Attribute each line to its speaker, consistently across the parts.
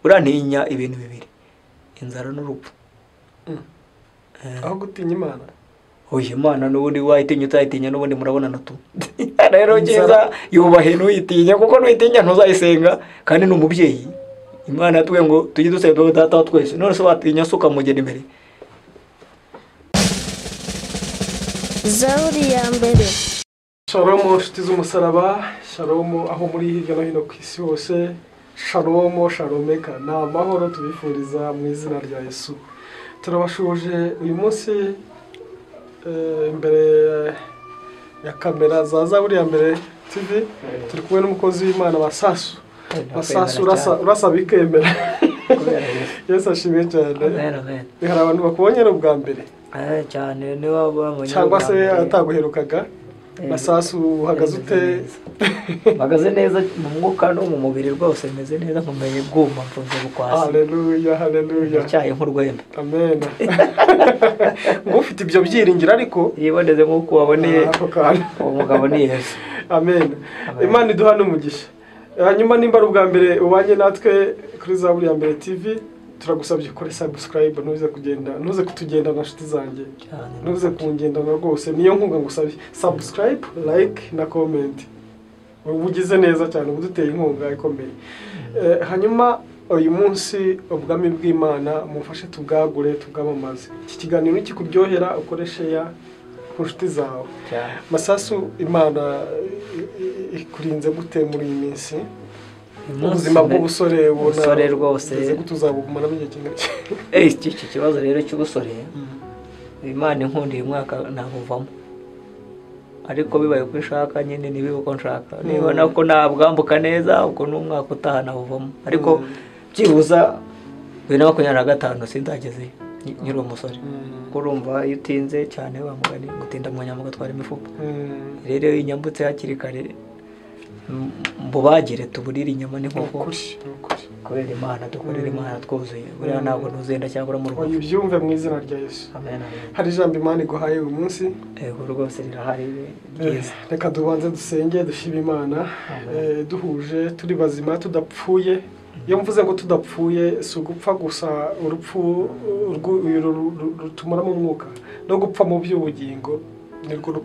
Speaker 1: urantinya ibintu bibiri, inzara n'urupfu.
Speaker 2: aho gutinya Imana.
Speaker 1: Oya, Imana n'ubundi wayitinya utayitinya n'ubundi murabonana tu. Rero cyiza yubahe ntuyitinya, kuko ntuyitinya ntuzayisenga, kandi ni umubyeyi. Imana yatubwiye ngo tujye dusenga Data wa twese, none se watinya se ukamugera imbere?
Speaker 3: Zaburi ya mbere.
Speaker 2: Shalom nshuti z'umusaraba, shalom aho muri hirya no hino ku isi hose, shalom shalomeka, ni amahoro tubifuriza mu izina rya Yesu. Turabashuje uyu munsi imbere ya kamera za Zaburi ya mbere TV, turi kumwe n'umukozi w'Imana Masasu. Masasu urasa bikemera. Yesu ashimwe cyane. Hari abantu bakubonye ubwa mbere
Speaker 1: cyane niba bamubonye
Speaker 2: cyangwa se ataguherukaga. Masasu uhagaze ute?
Speaker 1: Magaze neza mu mwuka no mu mubiri rwose, meze neza, nkomeye bwuma mvuze bukwasi.
Speaker 2: Haleluya, haleluya.
Speaker 1: Cyaye nk'urwembe.
Speaker 2: Amen. Ngo ufite ibyo byiringiro ariko
Speaker 1: yiboneze nk'uko waboneye umugabo ni Yesu.
Speaker 2: Amen. Imana iduhane umugisha. Hanyuma nimba ari ubwa mbere ubanye natwe kuri Zaburi ya mbere TV, turagusabye ukore subscribe, ntuze kutugenda na nshuti zanjye, ntuze kungendana rwose, niyo nkunga ngusabye. Subscribe, like na comment, ubugize neza cyane, ubuduteye inkunga ikomeye. Hanyuma uyu munsi ubwami bw'Imana mufashe tubwagure, tubwamamaze. Iki kiganiro kikuryohera, ukoreshe ya ku nshuti zawe. Masasu, Imana ikurinze gute muri iyi minsi? Ubuzima bw'ubusore
Speaker 1: ubusore rwose
Speaker 2: tuzabugumana mu gihe kingana
Speaker 1: iki kibazo rero cy'ubusore. Imana inkundiye umwaka ntabuvamo, ariko bibaye uko ishaka nyine nibibe uko nshaka. Nibona ko nabwambuka neza ubwo n'umwaka utaha nabuvamo, ariko byibuza 2025 sindageze nyiri umusore. Kurumva iyo utinze cyane bamugani gutinda mu nyama gatwara imifuka. Rero inyambutse hakiri kare mbubagire tuburira inyama ni nkoko. Kubera Imana dukorera Imana twuzuye, buriya ntabwo ntuzenda cyangwa mu rugo.
Speaker 2: Ubyumve mu izina rya Yesu.
Speaker 1: Amen.
Speaker 2: Hari ijambo Imana iguhaye uyu munsi?
Speaker 1: Rwose rirahari ryiza.
Speaker 2: Reka dubanze dusenge, dushime Imana, duhuje turi bazima tudapfuye. Iyo mvuze ngo tudapfuye si ugupfa gusa urupfu rutumara mu mwuka, no gupfa mu by'ubugingo, nirwo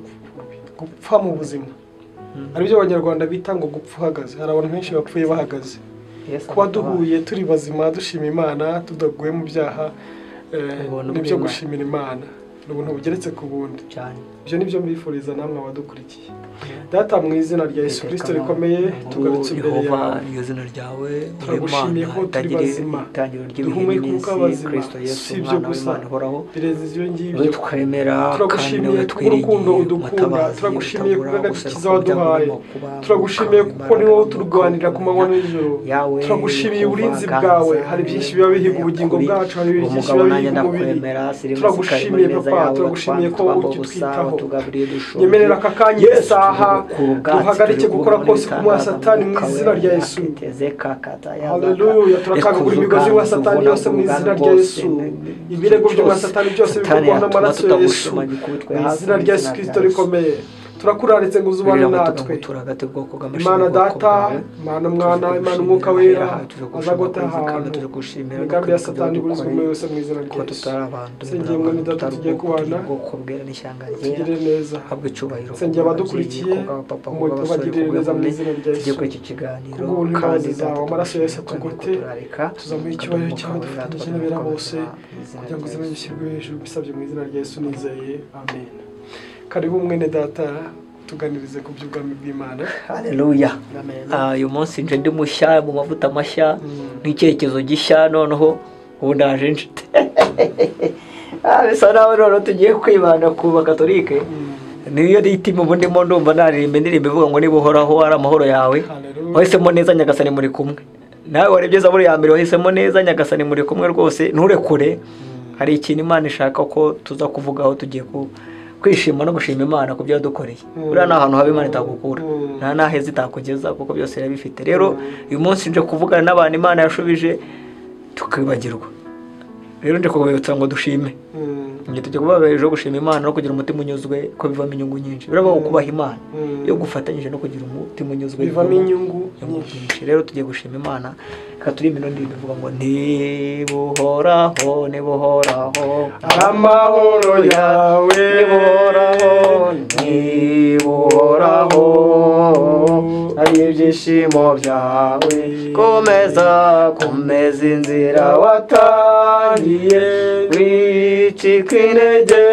Speaker 2: gupfa mu buzima. Aribyo Abanyarwanda bita ngo gupfa uhagaze. Hari abantu benshi bapfuye bahagaze. Kuba duhuye turi bazima dushima Imana, tudaguye mu byaha, nibyo gushimira Imana, n'ubuntu bugeretse ku bundi cyane. Ibyo nibyo mbifuriza namwe abadukurikiye. Data mu izina rya Yesu Kristo rikomeye, tugarutse imbere yawe.
Speaker 1: Iyo zina ryawe
Speaker 2: turagushimiye ko turi bazima, duhumeka umwuka w'abazima. Si ibyo gusa, birenze ngibyo. Turagushimiye urukundo udukunda, turagushimiye kubw'agakiza waduhaye, turagushimiye kuko ni wowe turwanira ku manywa n'ijoro. Turagushimiye uburinzi bwawe. Hari byinshi biba bihiga ubugingo bwacu, hari byinshi biba bihiga umubiri. Turagushimiye Papa, turagushimiye ko ukitwitaho. Nyemerera aka kanya isaha duhagarike gukora kose kumwa Satani mu izina rya Yesu. Haleluya. Turakangura imigozi wa Satani yose mu izina rya Yesu. Ibirego byo Satani byose bikorwa n'amaraso ya Yesu. Mu izina rya Yesu Kristo rikomeye. Turakuraritse ngo uzubane natwe. Imana Data, Imana Mwana, Imana Umwuka Wera, azagota ahantu. Imigambi ya Satani burizwe yose mu izina rya Yesu. Sengeye mwene Data tugiye kubana, tugirire neza. Sengeye abadukurikiye, ubagirire neza mu izina rya Yesu. Kubw'ubuntu imbabazi zawe, amaraso ya Yesu atugote, tuzamuye icyubahiro cyawe dufatanyije n'abera bose, kugira ngo izina gishyirwe hejuru, bisabye mu izina rya Yesu nizeye. Amen. Karibu mwene Data tuganirize ku by'ubwami bw'Imana.
Speaker 1: Haleluya. Uyu munsi nje ndi mushya mu mavuta mashya, n'icyerekezo gishya, noneho ubu ndaje nje. Bisa naho rero tugiye kwibanda ku Bakatolike. Niyo ritima ubundi mo ndumva naririmba indirimbo ivuga ngo niba uhoraho ari amahoro yawe, wahisemo neza Nyagasani muri kumwe. Nawe warebye Zaburi ya mbere, wahisemo neza Nyagasani muri kumwe rwose, nturekure. Hari ikintu Imana ishaka ko tuza kuvugaho, tugiye kwishima no gushima Imana ku byo yadukoreye. Buriya nta hantu haba Imana itagukura, nta naheza itakugeza, kuko byose irabifite. Rero uyu munsi nje kuvugana n'abantu Imana yashubije tukibagirwa. Rero nje kubibutsa ngo dushime. Ngiye tujye kubabereje gushima Imana no kugira umutima unyuzwe, ko bivamo inyungu nyinshi. Biraba kubaha Imana yo gufatanyije no kugira umutima unyuzwe,
Speaker 2: bivamo inyungu
Speaker 1: nyinshi. Rero tugiye gushima Imana katuri imino ndi bivuga ngo nibuhoraho nibuhoraho
Speaker 2: amahoro yawe
Speaker 1: nibuhoraho nibuhoraho ari ibyishimo byawe komeza komeza inzira watangiye wicika intege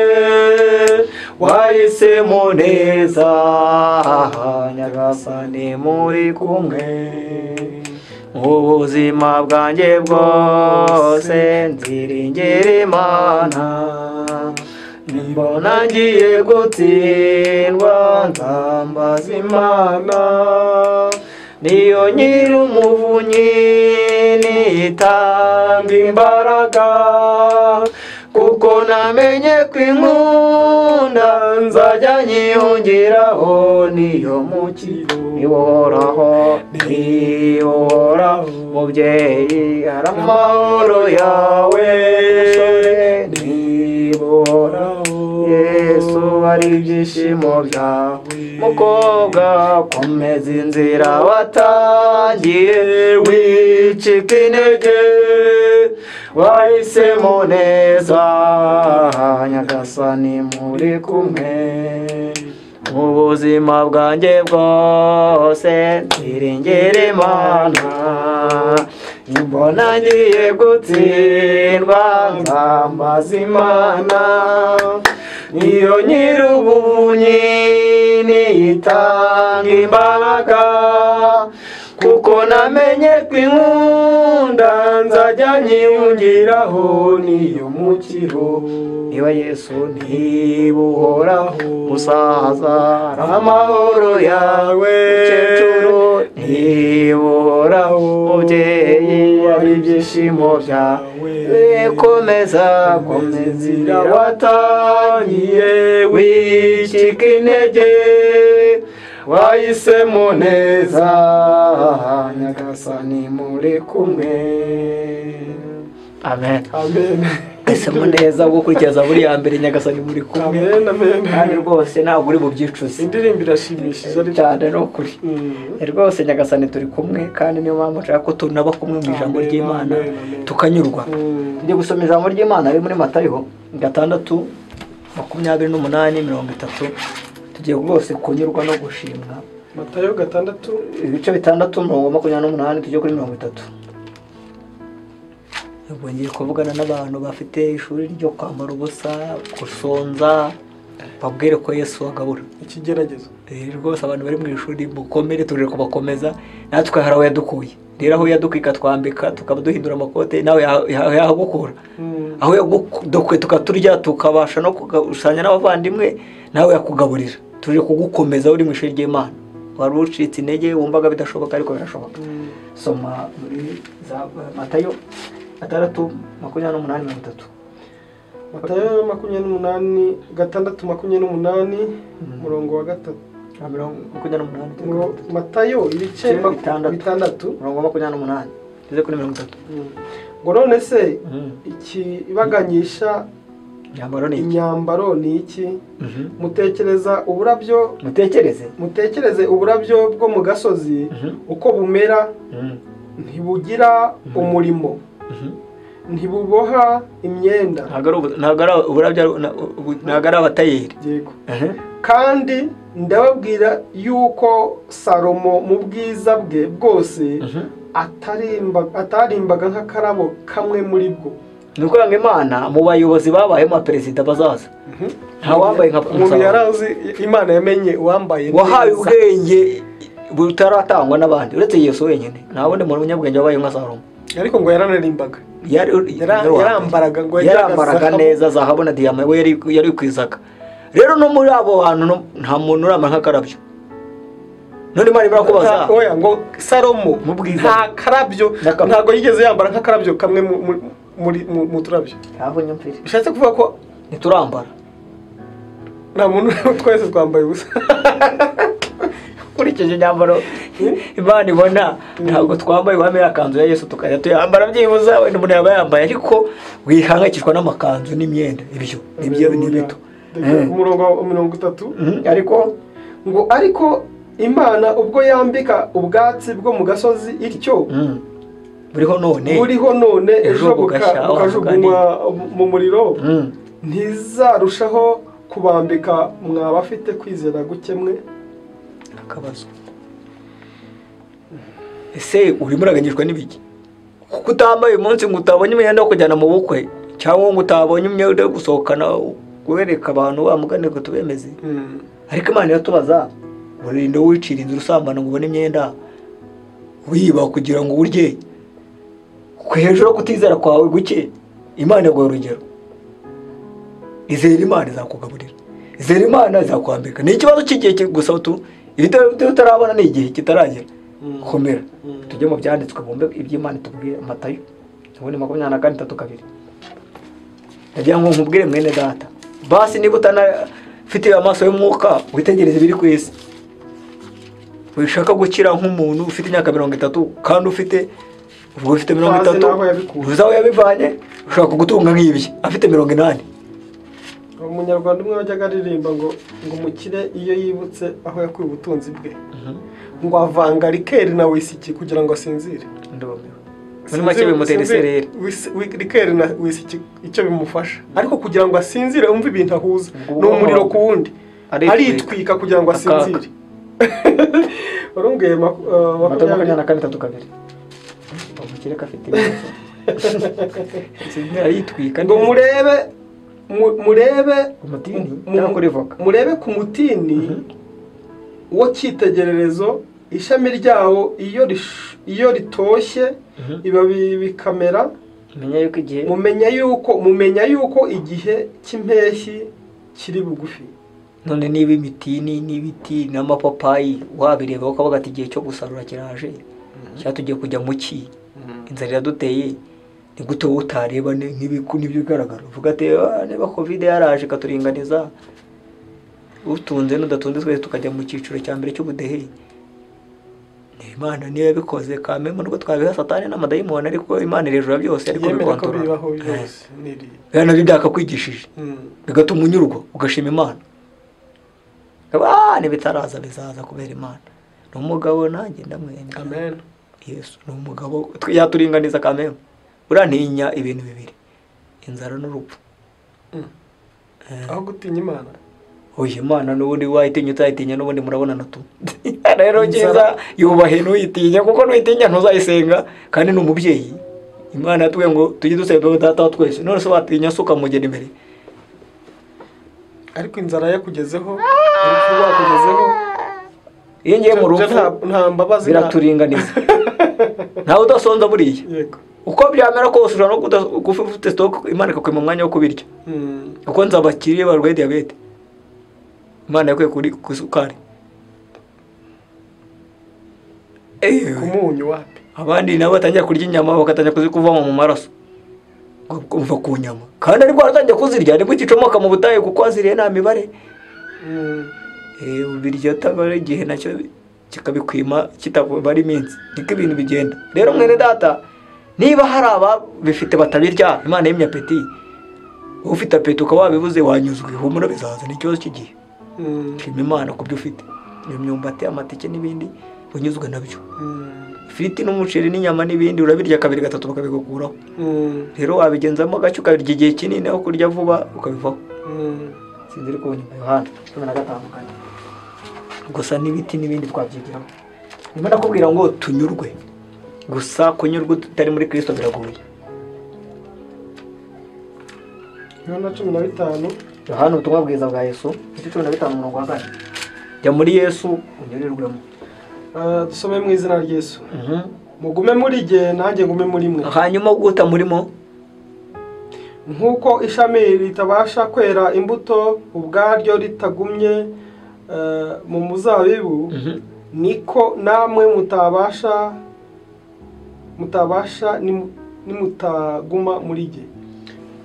Speaker 1: wahisemo neza nyagasani muri kumwe mu buzima bwanjye bwose nziringira Imana mbona ngiye gutsindwa nzambaza Imana niyo nyiri umuvunyi nitanga imbaraga kuko namenye kwinkunda nzajya nyiyongeraho niyo mukiro niworaho niworaho mubyeyi aramahoro yawe niworaho Yesu ari ibyishimo byawe mukobwa komeza inzira watangiye wicika intege wahisemo neza nyagasani muri kumwe mu buzima bwanjye bwose nziringira Imana mbona ngiye gutsindwa nzambaza Imana niyo nyiri ubuvunyi nitanga imbaraga kuko namenye kwinkunda nzajya nyiyongeraho niyo mukiro niba Yesu nibuhoraho musaza amahoro yawe mukecuru nibuhoraho mubyeyi ari ibyishimo byawe komeza komeza inzira watangiye wicika intege wahisemo neza nyagasani muri kumwe amen
Speaker 2: amen
Speaker 1: wahisemo neza gukurikiza buri ya mbere nyagasani muri kumwe
Speaker 2: amen amen
Speaker 1: kandi rwose ntabwo uri bubyicuze
Speaker 2: indirimbo irashimishije
Speaker 1: cyane no kuri rwose nyagasani turi kumwe kandi niyo mpamvu nshaka ko tunaba kumwe mu ijambo ry'Imana tukanyurwa ndi gusoma ijambo ry'Imana riri muri Matayo 6:28-30 tugiye rwose kunyurwa no gushimwa
Speaker 2: Matayo 6
Speaker 1: ibice 6:28 tujye kuri 30 ubwo ngiye kuvugana n'abantu bafite ishuri ryo kwambara ubusa gusonza babwire ko Yesu agabura
Speaker 2: ikigeragezo
Speaker 1: rwose abantu bari mu ishuri mukomere tuje kubakomeza natwe haraho yadukuye rero aho yadukika twambika tukaba duhindura amakote nawe yahagukura aho yagudokuye tukaturya tukabasha no kugushanya n'abavandimwe nawe yakugaburira tuje kugukomeza uri mu ishuri ry'Imana wari ucitse intege wumvaga bidashoboka ariko birashoboka soma muri Matayo 6:28-30
Speaker 2: Matayo 6:28 murongo wa 3 ngo Matayo ibice 6
Speaker 1: murongo wa 28 tuze kuri 30
Speaker 2: ngo none se ikibaganyisha inyambaro ni iki mutekereza uburabyo mutekereze uburabyo bwo mu gasozi uko bumera ntibugira umurimo ntibuboha imyenda
Speaker 1: nagara abatayeri
Speaker 2: kandi ndababwira yuko Salomo mu bwiza bwe bwose atarimbaga nk'akarabo kamwe muri bwo
Speaker 1: nuko ngo Imana mu bayobozi babayemo perezida bazaza nta wambaye nka
Speaker 2: umuntu yarazi Imana yamenye uwambaye
Speaker 1: wahaye ubwenge butaratangwa n'abandi uretse Yesu wenyine nta wundi muntu umunyabwenge wabaye nka Salomo
Speaker 2: ariko ngo yaranarimbaga
Speaker 1: yarambaraga neza zahabu na diyama we yari kwizaga rero no muri abo bantu nta muntu urama nk'akarabyo none Imana ibarakubaza
Speaker 2: oya ngo Salomo nta karabyo ntago yigeze yambara nk'akarabyo kamwe mu turabyo
Speaker 1: aho nyumvire
Speaker 2: bishatse kuvuga ko
Speaker 1: ntiturambara
Speaker 2: nta muntu twese twambaye ubusa
Speaker 1: kurikije nyambaro Imana ibona ntabwo twambaye wambaye akanzu ya Yesu tukajya tuyambara byibuza wenda umuntu yaba yambaye ariko wihangayikishwa n'amakanzu n'imyenda ibyo ni bito
Speaker 2: umurongo wa 30 ariko Imana ubwo yambika ubwatsi bwo mu gasozi ityo
Speaker 1: buriho
Speaker 2: none ejo bukajugunywa mu muriro ntizarushaho kubambika mwaba afite kwizera gukemwe
Speaker 1: akabazo. Ese urimo uraganyishwa n'ibiki? Kuko utambaye umunsi ngo utabonye imyenda yo kujyana mu bukwe cyangwa ngo utabonye imyenda yo gusohokana kubereka abantu bamugane ngo tubemeze. Ariko Imana iratubaza, urinde wicira inzira usambana ngo ubone imyenda wiba kugira ngo urye. Kuko hejuru kutizera kwawe guke Imana yaguha urugero. Izera Imana izakugaburira, izera Imana izakwambika. Ni ikibazo cy'igihe gusa utarabona ni igihe kitaragera. Komera tujye mu byanditswe bumbe iby'Imana tubwire. Matayo 24:32. Ndagira ngo nkubwire mwene data, basi niba utanafite amaso y'umwuka witegereze ibiri ku isi, wishaka gukira nk'umuntu ufite imyaka 30 kandi ufite 30 uzaho yabivanye, ushaka kugutunga nk'ibye afite 80.
Speaker 2: Umunyarwanda umwe wajyaga aririmba ngo umukire iyo yibutse aho yakuye ubutunzi bwe ngo avanga rikeri na wisiki kugira ngo asinzire.
Speaker 1: Muri make bimutera isereri.
Speaker 2: Rikeri na wisiki icyo bimufasha, ariko kugira ngo asinzire umva ibintu ahuza no umuriro ku wundi aritwika kugira ngo asinzire. Warongeye
Speaker 1: Matayo 24:32. Umukire kafite ibibazo aritwika
Speaker 2: ngo murebe ku mutini wo cyitegererezo, ishami ryawo iyo ritoshye ibabi bikamera, mumenya yuko igihe cy'impeshyi kiri bugufi.
Speaker 1: None niba imitini n'ibiti n'amapapayi wabireba ukavuga ati igihe cyo gusarura kiraje, cyatugiye kujya mu ki, inzara iraduteye, ni gute utareba nk'ibiku n'ibyo bigaragara uvuga ati niba covid yaraje katuringaniza, utunze n'udatunze twese tukajya mu cyiciro cya mbere cy'ubudehe. Imana niyo yabikoze kamemo nubwo twabiha Satani n'amadayimoni, ariko Imana irejura byose ariko bikontorora. Nabyo byakakwigishije bigatuma unyurwa ugashima Imana. Nibitaraza bizaza kubera Imana. N'umugabo nanjye ndamwenda.
Speaker 2: Amen.
Speaker 1: Yesu n'umugabo yaturinganiza kamemo. Urantinya ibintu bibiri, inzara n'urupfu.
Speaker 2: Aho gutinya Imana.
Speaker 1: Oye Imana n'ubundi wayitinya utayitinya n'ubundi murabona natu. Rero ngiza yubahe n'uyitinya, kuko n'uyitinya ntuzayisenga kandi n'umubyeyi. Imana yatubwiye ngo tujye dusenga data wa twese. None se watinya suka mugeni imbere.
Speaker 2: Ariko inzara yakugezeho, urupfu rwakugezeho.
Speaker 1: Iyo ngiye mu rupfu
Speaker 2: nta mbabazi
Speaker 1: biraturinganiza. Ntawe udasonza buriya. Yego. Uko byamera kose ushobora no gufite stock Imana ikakwima umwanya wo kubirya. Uko nzabakiriye barwaye diabete, Imana yakwiye kuri kusukari.
Speaker 2: Kumunyu wapi?
Speaker 1: Abandi nabo batangira kurya inyama bakatangira kuzikuvamo mu maraso. Kuva ku nyama. Kandi ariko aratangira kuzirya nibwo kicomoka mu butaye kuko aziriye nta mibare. Ubirya tabare igihe nacyo kikabikwima kitabara iminsi. Niko ibintu bigenda. Rero mwene data, niba hari aba bifite batabirya, Imana yimya apeti, ufite apeti ukaba wabibuze wanyuzwe, humura bizaza ni ikibazo cy'igihe. Shima Imana ku byo ufite. Imyumbati, amateke n'ibindi unyuzwe nabyo. Ifiriti n'umuceri n'inyama n'ibindi urabirya kabiri gatatu bakabigukuraho. Rero wabigenzamo gacyo ukabirya igihe kinini aho kurya vuba ukabivaho. Sinzire ko nyuma Yohana 15 gusa n'ibiti n'ibindi twabyigiraho. Nyuma nakubwira ngo tunyurwe, gusa kunyurwa tutari muri Kristo biragoye.
Speaker 2: Yohana 15.
Speaker 1: Yohana ubutumwa bwiza bwa Yesu 15:4. Jya muri Yesu unyurirwemo.
Speaker 2: Dusome mu izina rya Yesu. Mugume muri jye nanjye ngume muri mwe.
Speaker 1: Hanyuma guta murimo,
Speaker 2: nkuko ishami ritabasha kwera imbuto ubwaryo ritagumye mu muzabibu, niko namwe mutabasha nimutaguma muri jye.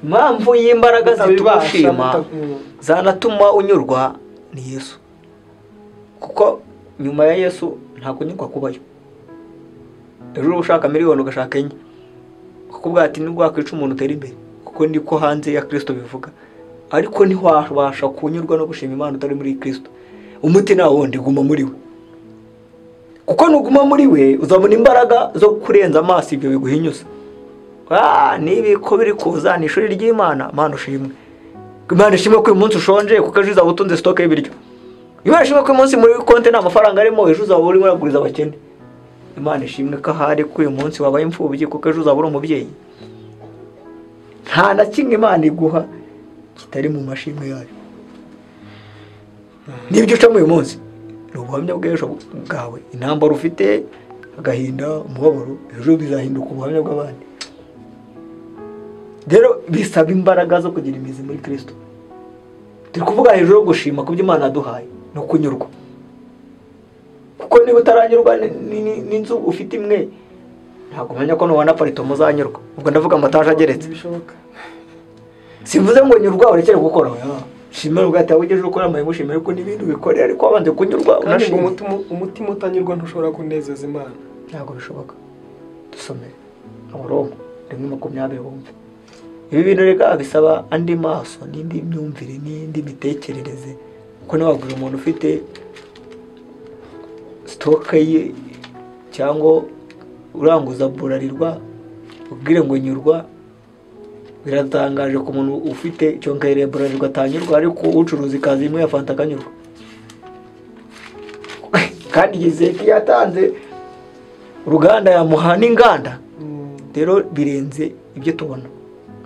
Speaker 1: Impamvu y'imbaraga zitugushima zanatuma unyurwa ni Yesu, kuko nyuma ya Yesu nta kunyurwa kubayo. Ejo ushaka miliyoni ugashaka enye, kuko bwati nibwo wakwica umuntu utera imbere, kuko niko hanze ya Kristo bivuga. Ariko ntiwabasha kunyurwa no gushima Imana utari muri Kristo. Umuti na wundi guma muri we. kuko nuguma muri we uzabona imbaraga zo kurenza amaso ibyo biguhinyuza. Nibi ko biri kuza ni ishuri ry'Imana, Imana ushimwe. Imana ishimwe ko uyu munsi ushonje kuko ejo uzaba utunze stock y'ibiryo. Imana ishimwe ko uyu munsi muri konti nta mafaranga arimo, ejo uzaba uri muraguriza abakene. Imana ishimwe ko ahari ko uyu munsi wabaye imfubyi kuko ejo uzaba uri umubyeyi. Nta na kimwe Imana iguha kitari mu mashimwe yayo. Nibyo uca mu uyu munsi ni ubuhamya bw'ejo bwawe, intambara ufite, agahinda, umubabaro, ejo bizahinduka ubuhamya bw'abandi. Rero bisaba imbaraga zo kugira imizi muri Kristo. Turi kuvuga hejuru yo gushima ku byo Imana yaduhaye no kunyurwa, kuko niba utaranyurwa n'inzu ufite imwe ntabwo umenya ko nubona parito muzanyurwa. Ubwo ndavuga amataje ageretse. Simvuze ngo nyurwa urekere gukora, shimira ubwate wageje ukora amaye mushimira ko n'ibindi bikorera, ariko wabanje kunyurwa
Speaker 2: unashima. Umutima utanyurwa ntushobora kunezeza Imana,
Speaker 1: ntabwo bishoboka. Dusomere Abaroma 1:20 wumve. Ibi bintu rega bisaba andi maso n'indi myumvire n'indi mitekerereze, kuko nababwira umuntu ufite stock ye cyangwa uranguza burarirwa ubwire ngo nyurwa, biratangaje ku muntu ufite cyongereye burarirwa atanyurwa, ariko ucuruza ikazi imwe ya fanta akanyurwa. Kandi Yezeki yatanze uruganda yamuha n'inganda. Rero birenze ibyo tubona.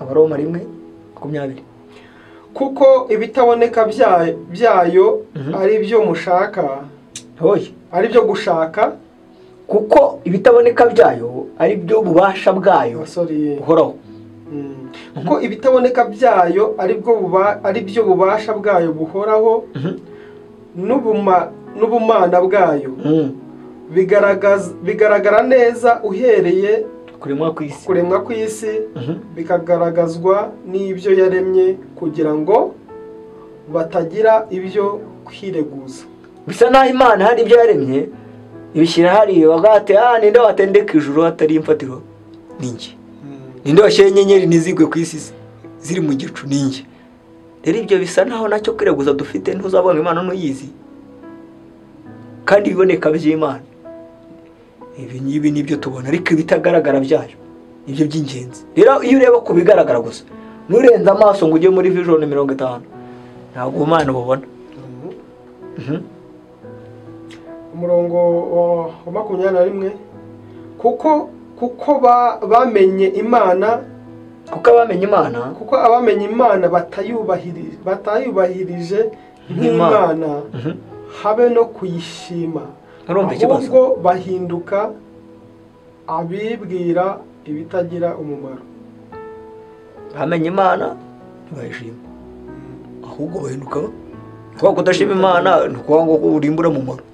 Speaker 1: Abaroma 1:20.
Speaker 2: Kuko ibitaboneka byayo ari byo mushaka.
Speaker 1: Hoye,
Speaker 2: ari byo gushaka.
Speaker 1: Kuko ibitaboneka byayo ari byo bubasha bwayo uhoraho.
Speaker 2: Kuko ibitaboneka byayo ari byo bubasha bwayo buhoraho, n'ubumana bwayo bigaragara neza uhereye kuremwa kw'isi, bikagaragazwa n'ibyo yaremye kugira ngo batagira ibyo kwireguza.
Speaker 1: Bisa naho Imana hari ibyo yaremye ibishyira hariya bagate ninde watendeka ijuru hatari imfatiro ninjye, ninde washyira inyenyeri nizigwe ku isi ziri mu gicu ninjye. Rero ibyo bisa naho nacyo kwireguza dufite, ntuzabona Imana nuyizi kandi biboneka by'Imana. Ibi nibyo tubona, ariko ibitagaragara byayo nibyo by'ingenzi. Rero iyo ureba ku bigaragara gusa nurenza amaso ngo ujye muri vision 50 ntabwo Imana ubona.
Speaker 2: Umurongo wa 21. Kuko bamenye Imana, kuko abamenye Imana batayubahirije nk'Imana, habe no kuyishima, ahubwo bahinduka abibwira ibitagira umumaro.
Speaker 1: Bamenye Imana ntibashima, ahubwo bahinduka kuko kudashima Imana nuko ngo urimbura mu mumaro.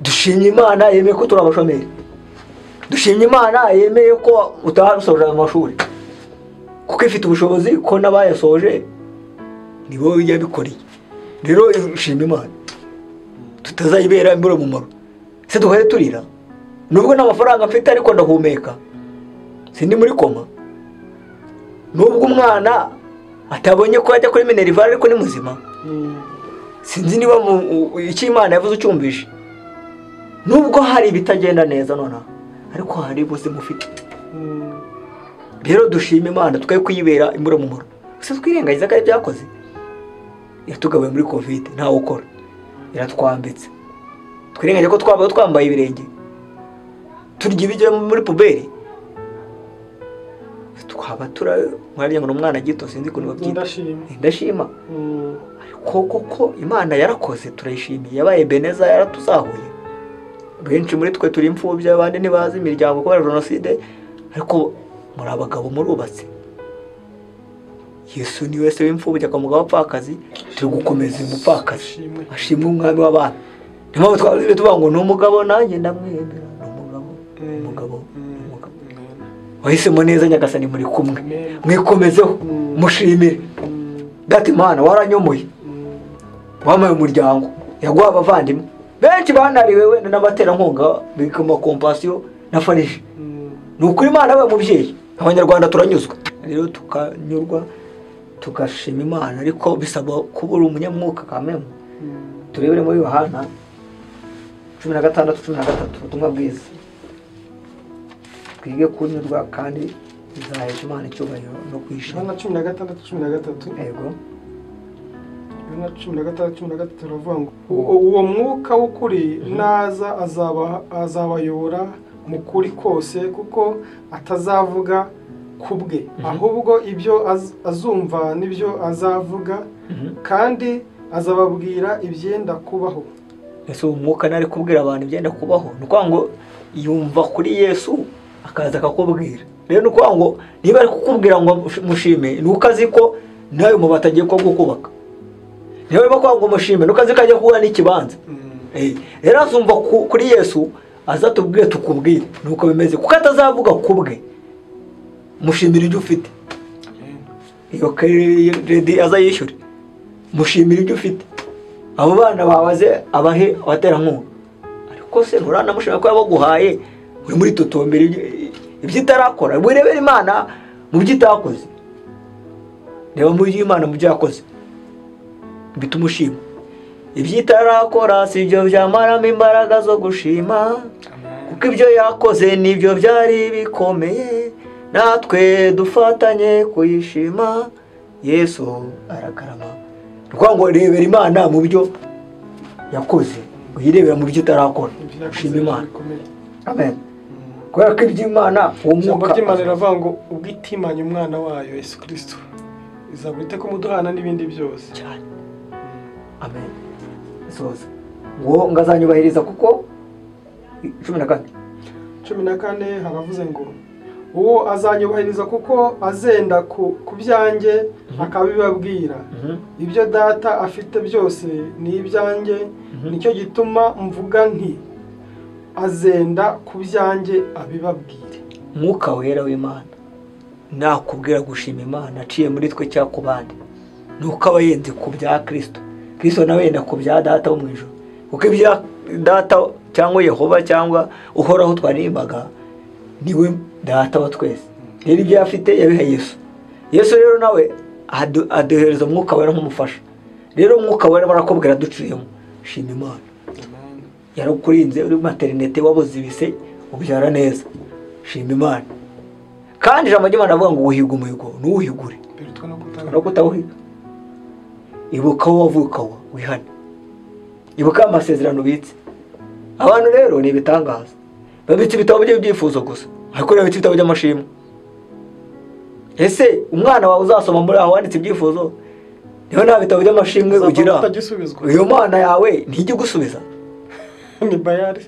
Speaker 1: Dushimye Imana yemeye ko turabashomeri, dushimye Imana yemeye ko utasoje amashuri kuko ifite ubushobozi ko nabayasoje nibo yabikoreye. Rero dushimye Imana tutazayibera imbura mu mumaro. Se duhere turira nubwo n'amafaranga mfite ariko ndahumeka, sindi muri koma. Nubwo umwana atabonye ko ajya kuri Minerval ariko ni muzima, sinzi niba iki Imana yavuze ucyumvishe. Nubwo hari ibitagenda neza nona ariko hari ubuzima ufite. Rero dushima Imana twaye kuyibera imbura mu mumaro. Se twirengagiza ko ari byakoze. Yatugawe muri Covid ntawe ukora, iratwambitse. Twirengagiza ko twabaye twambaye ibirenge, turya ibijya muri puberi, twaba mwari ngo umwana gito sinzi ko nibabyita ndashima. Ariko koko Imana yarakoze turayishimiye, yabaye Beneza yaratuzahuye. Benshi muri twe turi imfubyi, abandi ntibazi imiryango kubera jenoside, ariko muri abagabo murubatse. Yesu ni wese w'imfubyi akamuga abapfakazi, turi gukomeza umupfakazi. Ashimwe umwami w'abana. Niyo twavuze tuvuga ngo n'umugabo nanjye ndamwemera, n'umugabo wahisemo neza Nyagasani muri kumwe, mwikomezeho mushimire. Dati Imana waranyomoye, wamaye umuryango, yaguha abavandimwe benshi banariwe wenda n'abatera nkunga bikoma compassion na farije. Nukuri Imana we mubyeyi, abanyarwanda turanyuzwa. Rero tukanyurwa tugashima Imana, ariko bisaba kubura umunyamwuka kameme. Turebere muri Yohana 16 13 ubutumwa bwiza twige kunyurwa kandi bizahesha Imana icyubahiro no kwishima.
Speaker 2: Yohana 16 13
Speaker 1: yego
Speaker 2: Yohana 16 ravuga ngo uwo mwuka w'ukuri naza azabayobora mu kuri kose kuko atazavuga kubwe ahubwo ibyo azumva nibyo azavuga kandi azababwira ibyenda kubaho.
Speaker 1: Ese umwuka nari kubwira abantu ibyenda kubaho nuko ngo yumva kuri Yesu akaza akakubwira. Rero nuko ngo niba ari kukubwira ngo mushime nuko azi ko nayo mu batagiye ko gukubaka. Niba bako ngo mushime nuko azi kajya kuba n'ikibanza. Rero azumva kuri Yesu azatubwire tukubwire nuko bimeze kuko atazavuga kubwe. Mushimira ibyo ufite. Iyo kredi azayishyure. Mushimira ibyo ufite. Abo bana bawaze abahe abatera nkunga. Ariko se nturana mushaka ko yabaguhaye uri muri totombere ibyitarakora. Wirebera Imana mu byitakoze. Reba mu by'Imana mu byakoze. Bitumushima. Ibyitarakora si byo byamaramo imbaraga zo gushima. Kuko ibyo yakoze nibyo byari bikomeye. Natwe dufatanye kuyishima. Yesu arakarama. Ngo rebera Imana mu byo yakoze. Uyirebera mu byo itarakora. Ushima Imana. Amen. Kubera ko iby'Imana
Speaker 2: umwuka Imana iravuga ngo ubwitimanye umwana wayo Yesu Kristo izabite ko muduhana n'ibindi byose
Speaker 1: cyane. Amen. Soza ngo ngazanyubahiriza kuko 14
Speaker 2: haravuze ngo uwo azanyubahiriza kuko azenda ku byanjye akabibabwira. Ibyo data afite byose ni ibyanjye nicyo gituma mvuga nti azenda ku byanjye abibabwire.
Speaker 1: Mwuka wera w'Imana nakubwira gushima Imana aciye muri twe cya kubandi nuko abayenze ku bya Kristo. Kristo nawe yenda ku bya data wo mu ijuru kuko ibya data cyangwa Yehova cyangwa uhoraho twarimbaga niwe data wa twese. Rero ibyo afite yabiha Yesu. Yesu rero nawe aduhereza umwuka wera nk'umufasha. Rero umwuka wera barakubwira duciyemo shima Imana. Yarakurinze uri maternité wabuze ibise ubyara neza. Shima Imana. Kandi ijambo ry'Imana avuga ngo uhiga umuhigo nuwuhigure no kutawuhiga. Ibuka wavuka wihane. Ibuka amasezerano bitse. Abantu rero ni bitangaza. Babitse ibitabo by'ibyifuzo gusa. Ariko rero ibitabo by'amashimwe. Ese umwana wawe uzasoma muri aho wanditse ibyifuzo niho nta bitabo by'amashimwe ugira. Iyo mana yawe ntijye gusubiza.
Speaker 2: Ni bayari.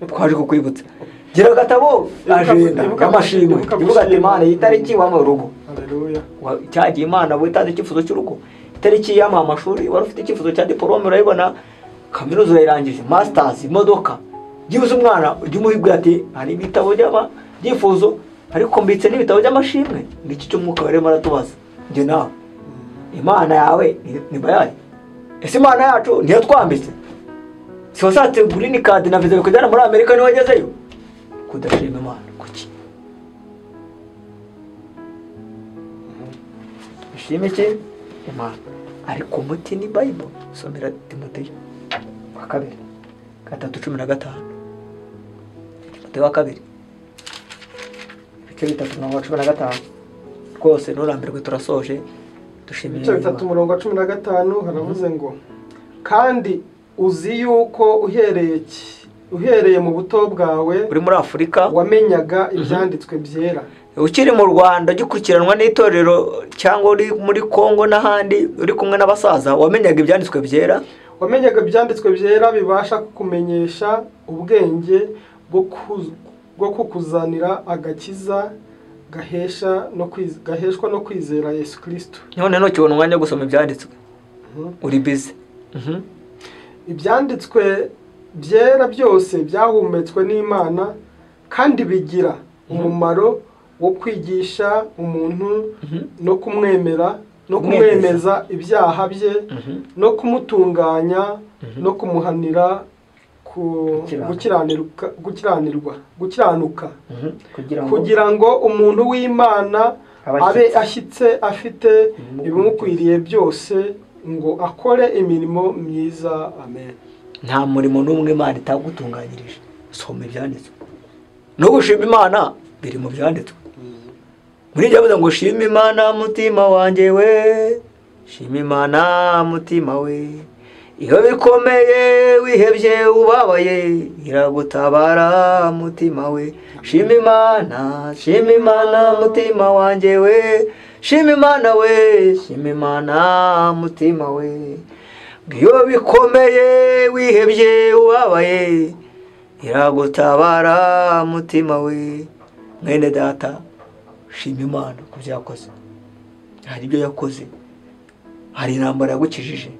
Speaker 1: Twaje kukwibutsa. Gira gatabo agenda y'amashimwe. Ivuga ati Imana itariki wa mu rugo.
Speaker 2: Haleluya.
Speaker 1: Cyagiye Imana witanze ikifuzo cy'urugo. Itariki y'ama amashuri wari ufite ikifuzo cya diplome urayibona kaminuza irangije masters imodoka. Gibuze umwana ujyumuhibwa ati hari ibitabo by'ibyifuzo ariko mbitse n'ibitabo by'amashimwe. Niki cyo mwuka wera maratubaza. Nge nawe Imana yawe ni bayari. Ese Imana yacu niyo twambitse. Si wasatse green card na visa kujyana muri Amerika ni wagezeyo. Kudashima Imana kuki? Ishime ki Imana. Ariko umuti ni Bible. Somera Timoteyo wa 2 3:15. Timoteyo wa 2 ibice 3:15. Rwose nurambirwe turasoje dushimire.
Speaker 2: Ibice 3:15 haravuze ngo kandi uzi yuko uhereye mu buto bwawe
Speaker 1: uri muri Afrika
Speaker 2: wamenyaga ibyanditswe byera.
Speaker 1: Ukiri mu Rwanda gikurikiranwa n'itorero cyangwa uri muri Kongo n'ahandi uri kumwe n'abasaza wamenyaga ibyanditswe byera.
Speaker 2: Wamenyaga ibyanditswe byera bibasha kukumenyesha ubwenge bwo kukuzanira agakiza gaheshwa no kwizera Yesu Kristo.
Speaker 1: None no kibona umwanya gusoma ibyanditswe. Uri busy.
Speaker 2: Ibyanditswe byera byose byahumetswe n'Imana kandi bigira umumaro wo kwigisha umuntu no kumwemera no kumwemeza ibyaha bye no kumutunganya no kumuhanira gukiranuka kugira ngo umuntu w'Imana abe ashyitse afite ibimukwiriye byose ngo akore imirimo myiza. Amen.
Speaker 1: nta murimo n'umwe Imana itagutunganyirije. Soma ibyanditswe no gushima Imana biri mu byanditswe. Muri ibyo bavuga ngo shima Imana mutima wanjye we, shima Imana mutima we, iyo bikomeye wihebye ubabaye iragutabara mutima we. Shima Imana mutima wanjye we, shima Imana we, shima Imana mutima we, iyo bikomeye wihebye ubabaye iragutabara mutima we. Mwene data, shima Imana ku byakoze. Hari ibyo yakoze, hari intambara yagukijije,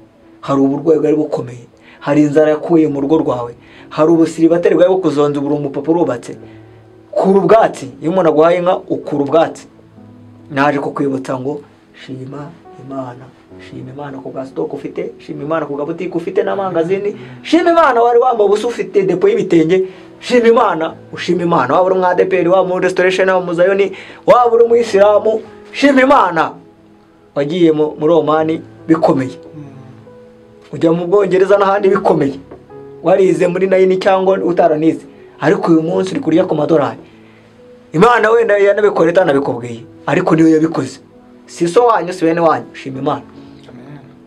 Speaker 1: hari uburwayi bwari bukomeye, hari inzara yakuye mu rugo rwawe, hari ubusiribateri bwari bukuzonze ubura umupapa urubatse. Kura ubwatsi, iyo umuntu aguhaye inka ukura ubwatsi. Naje kukwibutsa ngo shima Imana, shima Imana ku bwa stock ufite, shima Imana ku butike ufite n'amangazini, shima Imana wari wambaye ubusa ufite depo y'ibitenge, shima Imana, ushima Imana. Waba uri umwadeperi, waba mu restoration, waba mu Zayoni, waba uri mu Isilamu, shima Imana. Wagiye mu Romani bikomeye, ujya mu Bwongereza n'ahandi bikomeye, warize muri nayini cyangwa utaranize, ariko uyu munsi uri kurya ku madolari. Imana wenda yanabikora itanabikubwiye, ariko niyo yabikoze. Si so wanyu si bene wanyu, shima Imana.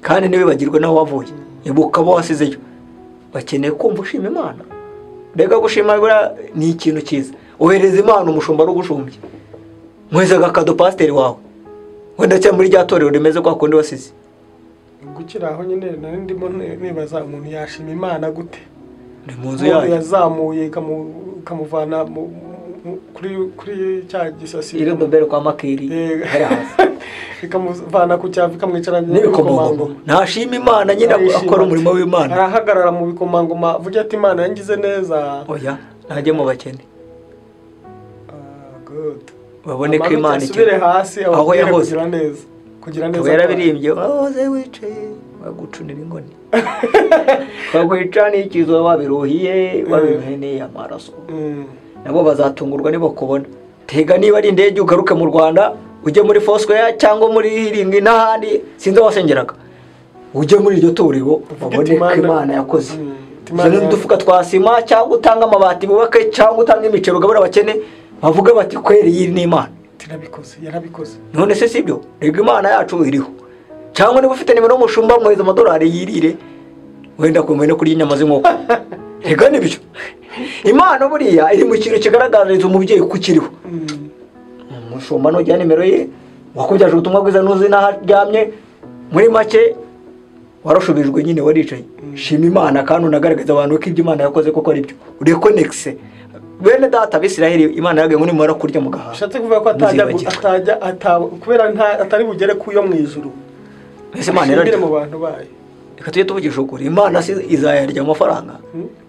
Speaker 1: Kandi ntibibagirwe naho wavuye, ibuka abo wasizeyo. Bakeneye kumva ushima Imana. Rega gushima ni ikintu cyiza. Ohereza Imana umushumba ari ugushumbye, mweza gakado pasiteri wawe, wenda cyangwa muri rya torero rimeze kwa kundi wasize.
Speaker 2: Gukira aho nyine nari ndimo nibaza umuntu yashima Imana gute.
Speaker 1: Ni mu nzu yayo
Speaker 2: yazamuye kamuvana kuri cya gisasi
Speaker 1: iri dobere kwa Makiri hari hasi
Speaker 2: ikamuvana ku cyavi kamwicaranye
Speaker 1: n'ibikomangoma. Ntashima Imana nyine akora umurimo w'Imana,
Speaker 2: arahagarara mu bikomangoma vuga ati Imana yangize neza.
Speaker 1: Oya, ntajye mu bakene.
Speaker 2: Good.
Speaker 1: Babone ko Imana
Speaker 2: isubire hasi
Speaker 1: aho yahoze
Speaker 2: kugira neza
Speaker 1: yarabirimbye wahoze wicaye wagucunira ingoni kwagwicana ikizo wabiruhiye wabimeneye amaraso. Nabo bazatungurwa nibo kubona. Tega niba ari indege ugaruke mu Rwanda ujye muri Foursquare cyangwa muri Hiringi n'ahandi sinzi wasengeraga, ujye muri iryo turiro babone ko Imana yakoze. Zano dufuka twasima cyangwa utanga amabati bubake cyangwa utanga imicero gabura bakene bavuga bati kweri yiri ni Imana
Speaker 2: tirabikoze yarabikoze.
Speaker 1: None se sibyo rega Imana yacu iriho. Cyangwa niba ufite nimero y'umushumba mweza amadolari yirire wenda kumenya no kuri inyama z'inkoko. Rega nibyo Imana buriya iri mu kintu kigaragariza umubyeyi kukiriho. Umushumba no jya nimero ye wakubyaje ubutumwa bwiza nuzi naharyamye muri make warushubijwe nyine waricaye. Shima Imana kandi unagaragaza abantu ko ibyo Imana yakoze koko ari byo. Urekonexe bene data Bisiraheli Imana yage ngo nimara kurya mugaha.
Speaker 2: Shatse kuvuga ko atajya kubera atari bugere kuyo mu ijuru.
Speaker 1: Ese Imana yarari
Speaker 2: mu bantu bayo.
Speaker 1: Reka tujye tuvugisha ukuri, Imana si izayarya amafaranga.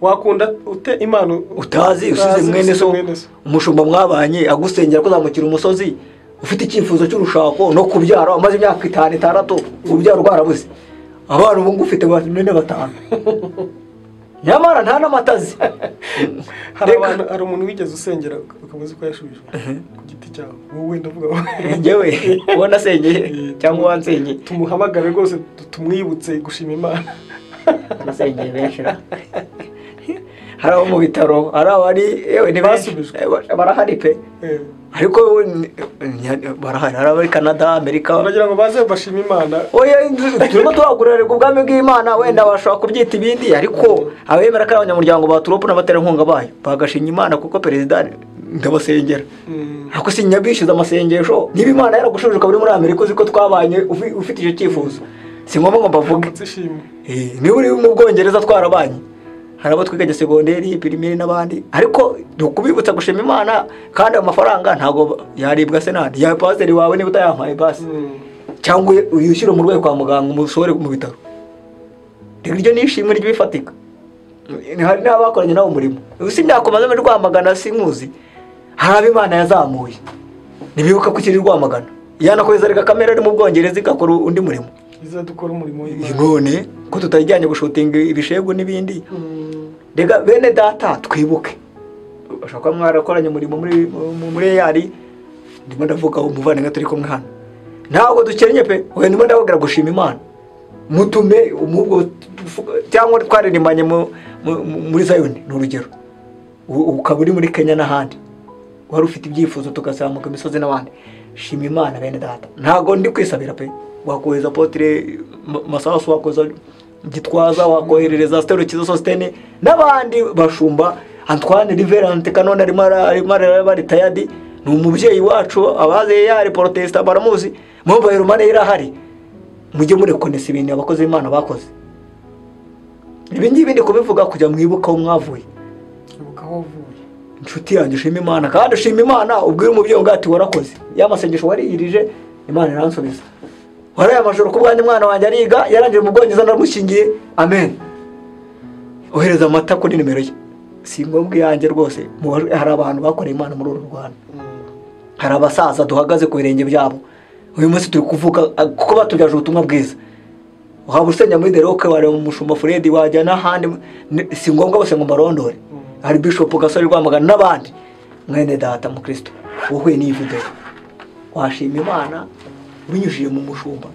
Speaker 2: Wakunda ute Imana
Speaker 1: utazi usize mwene so umushumba mwabanye agusengera ko zamukira umusozi ufite icyifuzo cy'urushako no kubyara amaze imyaka 5-6 ubyara rwarabuze abantu ubu ngufite bane batanu nyamara nta namatazi.
Speaker 2: hari umuntu wigeze usengera ukabuze ko yashubijwe ku giti cyawe wowe ndavuga
Speaker 1: njyewe ubona sengeye cyangwa wansengeye
Speaker 2: tumuhamagare rwose tumwibutse gushima Imana.
Speaker 1: Nasengeye benshi hari abo mu bitaro hari abari yewe ntibasubijwe barahari pe ariko barahari hari abari Canada Amerika
Speaker 2: bagira ngo baze bashima Imana.
Speaker 1: Oya turimo turagurira ubwami bw'Imana wenda bashaka kubyita ibindi ariko abemera ko abanyamuryango ba Turopu n'abaterankunga bayo bagashinya Imana kuko president ndabasengera. Ariko sinyabishiza amasengesho niba Imana yaragushuje ukaburi muri Amerika uziko twabanye ufite icyo cyifuzo si ngombwa ngo bavuge. Niba uri mu Bwongereza twarabanye hari abo twigaje segonderi primaire n'abandi ariko dukubibutsa gushima Imana kandi amafaranga ntago yaribwa senadi ya pastor wawe niba utayampaye basi cyangwa uyushyira mu rwego kwa muganga umusore mu bitaro. Iryo nishimwe ry'ifatika hari n'abakoranye nawo umurimo usi ndakomaze muri Rwamagana sinkuzi hari Imana yazamuye nibibuka kukiri Rwamagana yanakoze reka kamera ari mu Bwongereza igakora undi murimo
Speaker 2: iza dukora umurimo w'Imana
Speaker 1: none ko tutajyanye gushutinga ibishego n'ibindi. Rega bene data twibuke bashaka mwarakoranye umurimo muri yari ndimo ndavuga umuvane turi kumwe hano ntabwo dukenye pe we ndimo ndavugira gushima Imana mutume umubwo cyangwa twaririmbanye muri Zayoni n'urugero ukaba uri muri Kenya n'ahandi wari ufite ibyifuzo tugazamuka imisozi n'abandi shima Imana bene data ntago ndi kwisabira pe wakohereza Apotre Masasu wakoza Gitwaza wakoherereza Stero Kizo Sostene n'abandi bashumba Antoine Riverante kanone ari bari tayadi ni umubyeyi wacu abaze yari protesta baramuzi mobile money irahari mujye murekonesa ibintu abakozi b'Imana bakoze ibi ngibi ndi kubivuga kujya mwibuka aho mwavuye inshuti yanjye shima Imana kandi ushima Imana ubwira umubyeyi ngati warakoze yamasengesho wariyirije Imana iransubiza waraye amajoro ku bwanjye mwana wanjye ariga yarangije mu Bwongereza ndamushingiye amen ohereza amata kuri nimero ye si ngombwa yanjye rwose hari abantu bakoreye Imana muri uru Rwanda hari abasaza duhagaze ku birenge byabo uyu munsi turi kuvuga kuko batubyaje ubutumwa bwiza waba usenya muri deroke wari umushumba Fred wajya n'ahandi si ngombwa bose ngo marondore hari Bishop Gasore Rwamagana n'abandi mwene data mu Kristo wowe ni video washima Imana binyujije mu mushumba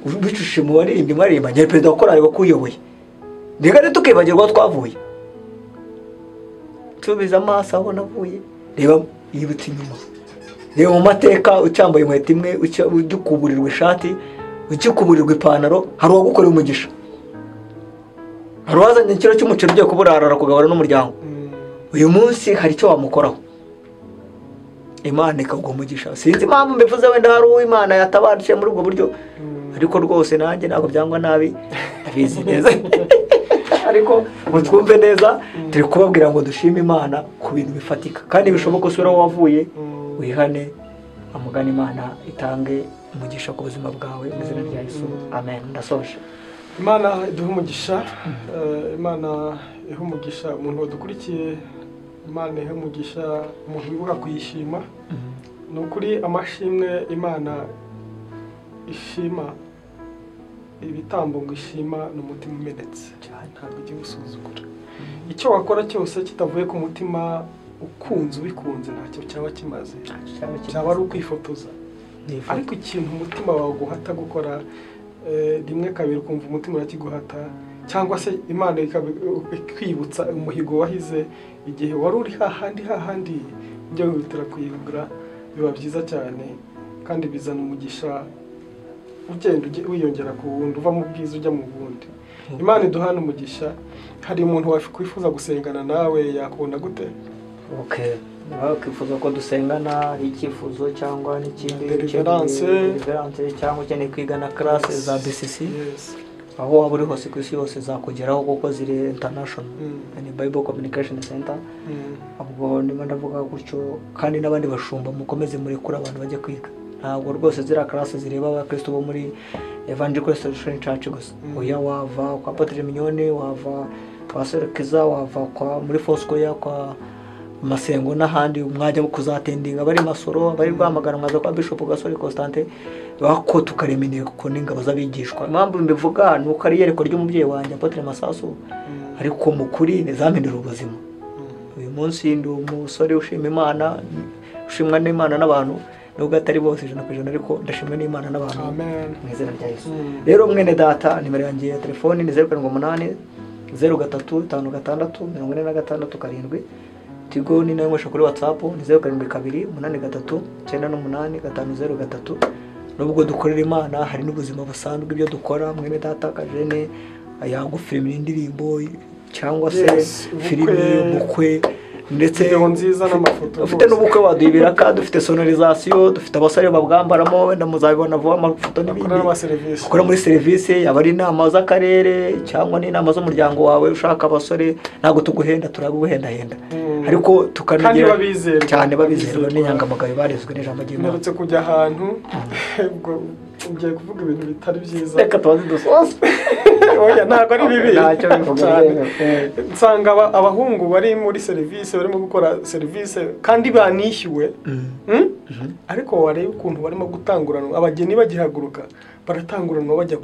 Speaker 1: ubicishije mu baririmbyi mwaririmba nyari perezida wakorari wakuyoboye ndega tukibagirwa twavuye tubiza amaso aho navuye reba yibutse inyuma reba mu mateka ucambaye inkweto imwe udukuburirwa ishati ukikuburirwa ipantaro hari uwagukorera umugisha hari wazanye ikiro cy'umuceri ugiye kuburarara kugabana n'umuryango uyu munsi hari icyo wamukoraho Imana ikagwa umugisha sinzi impamvu mbivuze wenda hari uw'Imana yatabarije muri ubwo buryo ariko rwose nanjye ntabwo byangwa nabi ndabizi neza ariko mutwumve neza turi kubabwira ngo dushime Imana ku bintu bifatika kandi bishoboka usura wavuye wihane amugana Imana itange umugisha ku buzima bwawe mu izina rya Yesu amen ndasoje
Speaker 2: Imana iduhe umugisha Imana ihe umugisha umuntu wadukurikiye Imana ihe umugisha umuntu wibuka kuyishima nukuri amashimwe Imana ishima ibitambo ngo ishima n'umutima umenetse ntabwo igiye gusuzugura icyo wakora cyose kitavuye ku mutima ukunze ubikunze ntacyo cyaba kimaze cyaba ari ukwifotoza ariko ikintu umutima wawe guhata gukora rimwe kabiri kumva umutima urakiguhata cyangwa se Imana ikwibutsa umuhigo wahize igihe wari uri hahandi ujya wihutira kuyigura biba byiza cyane kandi bizana umugisha ugenda wiyongera ku wundi uva mu bwiza ujya mu bundi Imana iduhana umugisha hari umuntu wakwifuza gusengana nawe yakubona gute
Speaker 1: kwifuza ko dusengana icyifuzo cyangwa n'ikindi
Speaker 2: deliverance
Speaker 1: cyangwa ukeneye kwiga na classe za BCC aho waba uri hose ku isi yose zakugeraho kuko ziri international ni Bible Communication Center ubwo ndimo ndavuga gutyo kandi n'abandi bashumba mukomeze muri kuri abantu bajye kwiga ntabwo rwose zira classe zireba abakristo bo muri Evangelical Solution Church gusa oya wava kwa Apotre Mignone wava kwa Serekiza wava kwa muri Foscoya kwa Masengo n'ahandi mwajya kuzatendinga bari Masoro bari Rwamagana mwaza kwa Bishop Gasore Constante bako tukaremeneye kuko n'ingabo z'abigishwa impamvu mbivuga nuko ari yereko ry'umubyeyi wanjye Apotre Masasu ariko mukuri nezamenera ubuzima uyu munsi ndi umusore ushima Imana ushimwa n'Imana n'abantu nubwo atari bose 100% ariko ndashimwe n'Imana n'abantu mu izina rya Yesu rero mwene data nimero yanjye ya telefone ni 078 0356 46 Tigo ni nayo ngosha kuri WhatsApp ni 072 83 98 nubwo dukorera Imana hari n'ubuzima busanzwe ibyo dukora mwene data kajene ayagufilm indirimbo cyangwa se filime mukwe ndetse
Speaker 2: video nziza n'amafoto
Speaker 1: ufite n'ubukwe waduhibira ka dufite sonorisation dufite abasare babwambaramo wenda muzabibona vuba amafoto n'ibindi ukora muri service abari inama z'akarere cyangwa n'inama z'umuryango wawe ushaka abasore ntago tuguhenda turaguhenda ariko tukanagira cyane babizerwa n'inyangamagayo barezwe n'ijambo ry'Imana
Speaker 2: narutse kujya ahantu ubwo ugiye kuvuga ibintu bitari byiza
Speaker 1: reka tubaze dusoze
Speaker 2: oya ntago ari bibi
Speaker 1: ntacyo bivuga
Speaker 2: nsanga abahungu bari muri service barimo gukora service kandi banishyuwe ariko wareba ukuntu barimo gutanguranwa abageni bagihaguruka baratanguranwa bajya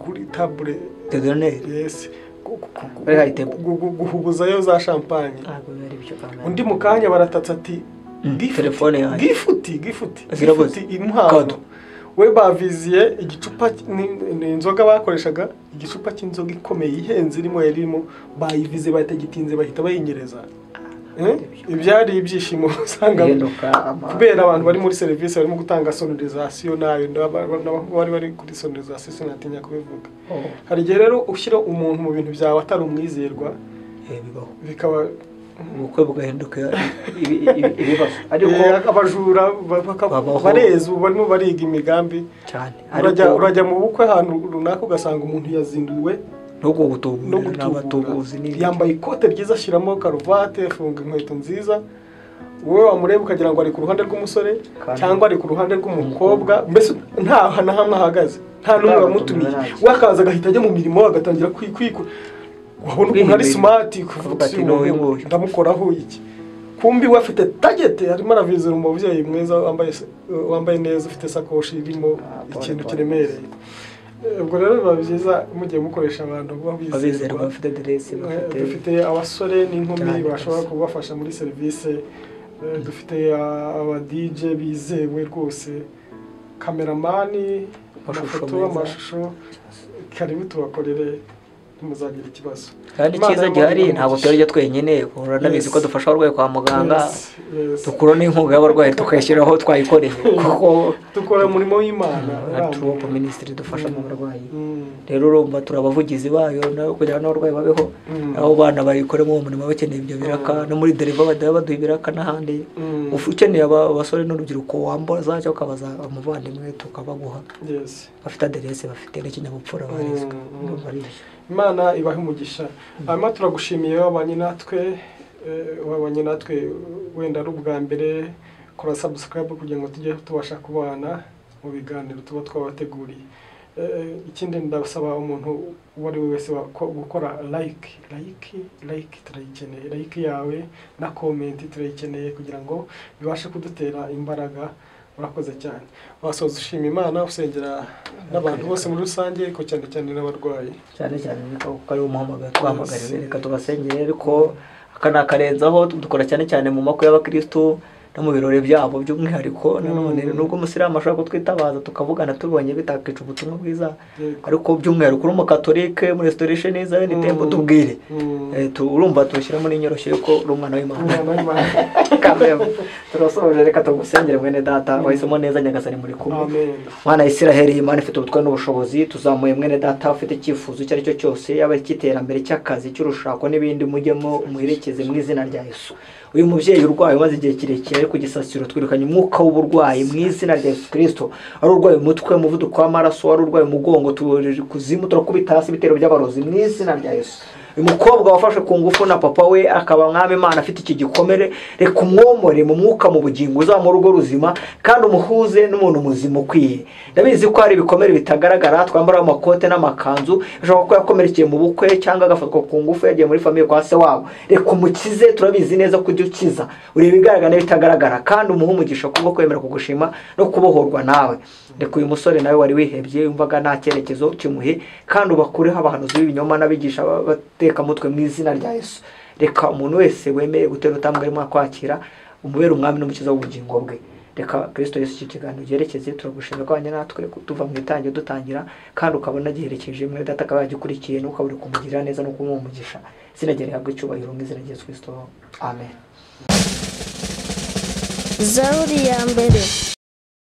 Speaker 2: kuri table
Speaker 1: de donner
Speaker 2: yes guhubuzayo za champagne undi mukanya baratatsa ati
Speaker 1: telefone yanjye
Speaker 2: gifuti impano we baviziye igicupa ni inzoga bakoreshaga igicupa cy'inzoga ikomeye ihenze irimo bayivize batagitinze bahita bayinyereza ibyari ibyishimo usanga kubera abantu bari muri service barimo gutanga sonorisation nayo bari kuri sonorisation sinatinya kubivuga hari gihe rero ushyira umuntu mu bintu byawe atari umwizerwa bikaba
Speaker 1: ubukwe bugahinduka ibibazo ariko
Speaker 2: abajura bareza barimo bariga imigambi
Speaker 1: cyane
Speaker 2: urajya mu bukwe ahantu runaka ugasanga umuntu yazinduwe
Speaker 1: no gutubura
Speaker 2: yambaye ikote ryiza ashyiramo karuvate afunga inkweto nziza wowe wamureba ukagira ngo ari ku ruhande rw'umusore cyangwa ari ku ruhande rw'umukobwa mbese nta na hamwe ahagaze nta n'umwe wamutumiye wakaza agahita ajya mu mirimo agatangira kwikura wabona ukuntu ari smart kuvuga ati ndamukoraho iki kumbi we afite target arimo aravizera umubyeyi mwiza wambaye neza ufite sakoshi irimo ikintu kiremereye ubwo rero biba byiza mugiye mukoresha abantu
Speaker 1: babizera bafite adresse
Speaker 2: dufite abasore n'inkumi bashobora kubafasha muri service dufite aba DJ bizewe rwose cameraman amashusho karibu tubakorere muzagira ikibazo
Speaker 1: kandi cyiza gihari ntabwo turajya twenyine uranabizi ko dufasha abarwayi kwa muganga dukura n'inkunga y'abarwayi tukayishyiraho twayikoreye kuko
Speaker 2: dukora umurimo w'Imana
Speaker 1: atuwo ministry dufasha mu barwayi rero urumva turabavugizi bayo no kugira n'abarwayi babeho aho bana bayikoremo uwo murimo bakeneye ibyo biraka no muri deriva baduha ibiraka n'ahandi ukeneye abasore n'urubyiruko wambaza cyo kabaza umuvandimwe tukabaguha bafite adresse bafite n'ikinyabupfura barizwe
Speaker 2: Imana ibahe umugisha hanyuma turagushimiye wabanye natwe wenda ari ubwa mbere kora subscribe kugira ngo tujye tubasha kubana mu biganiro tuba twabateguriye ikindi ndabasaba umuntu wari wese gukora like turayikeneye like yawe na comment turayikeneye kugira ngo bibashe kudutera imbaraga urakoze cyane wasoza ushima Imana usengera n'abantu bose muri rusange ko cyane n'abarwayi
Speaker 1: cyane niko ari umuhamagaro twahamagarira reka tubasengere ariko akanakarenzaho dukora cyane mu mako y'abakristo no mu birori byabo by'umwihariko nanone nubwo umusiramu ashaka kutwitabaza tukavugana tubonye bitakica ubutumwa bwiza ariko by'umwihariko uri umukatolike muri restoration neza ni tempo tubwire urumva turashyiramo n'inyoroshye yuko uri umwana w'Imana kamera turasoje reka tugusengere mwene data wahisemo neza nyagasani muri kumwe mwana Isiraheli Imana ifite ubutware n'ubushobozi tuzamuye mwene data ufite icyifuzo cyari cyo cyose yaba ikiterambere cy'akazi cy'urushako n'ibindi mujyemo umuherekeze mu izina rya Yesu uyu mubyeyi urwaye maze igihe kirekire ari ku gisasiro twirukanye umwuka w'uburwayi mu izina rya Yesu Kristo ari urwaye umutwe umuvuduko w'amaraso ari urwaye umugongo tuboreje kuzimu turakubita hasi ibitero by'abarozi mu izina rya Yesu umukobwa wafashe ku ngufu na papa we akaba mwami Imana afite iki gikomere reka umwomore mu mwuka mu bugingo uzamura urugo ruzima kandi umuhuze n'umuntu muzima ukwiye ndabizi ko hari ibikomere bitagaragara twambara amakote n'amakanzu ashobora kuba yakomerekeye mu bukwe cyangwa agafatwa ku ngufu yagiye muri famiye kwa se wabo reka umukize turabizi neza ko ukiza ureba ibigaragara n'ibitagaragara kandi umuhe umugisha kubwo kwemera kugushima no kubohorwa nawe reka uyu musore nawe wari wihebye yumvaga nta cyerekezo kimuhe kandi ubakureho abahanuzi b'ibinyoma n'abigisha bateka mutwe mu izina rya Yesu reka umuntu wese wemeye gutera utambwe arimo kwakira umubere umwami n'umukiza w'ubugingo bwe reka Kristo Yesu iki kiganiro gerekeze turagushimira ko abanye natwe tuva mu itangira dutangira kandi ukabona giherekeje muri data akaba yagikurikiye nuko buri kumugirira neza no kumumugisha sinagere habwe cyubahiro mu izina rya Yesu Kristo amen
Speaker 3: Zaburi ya mbere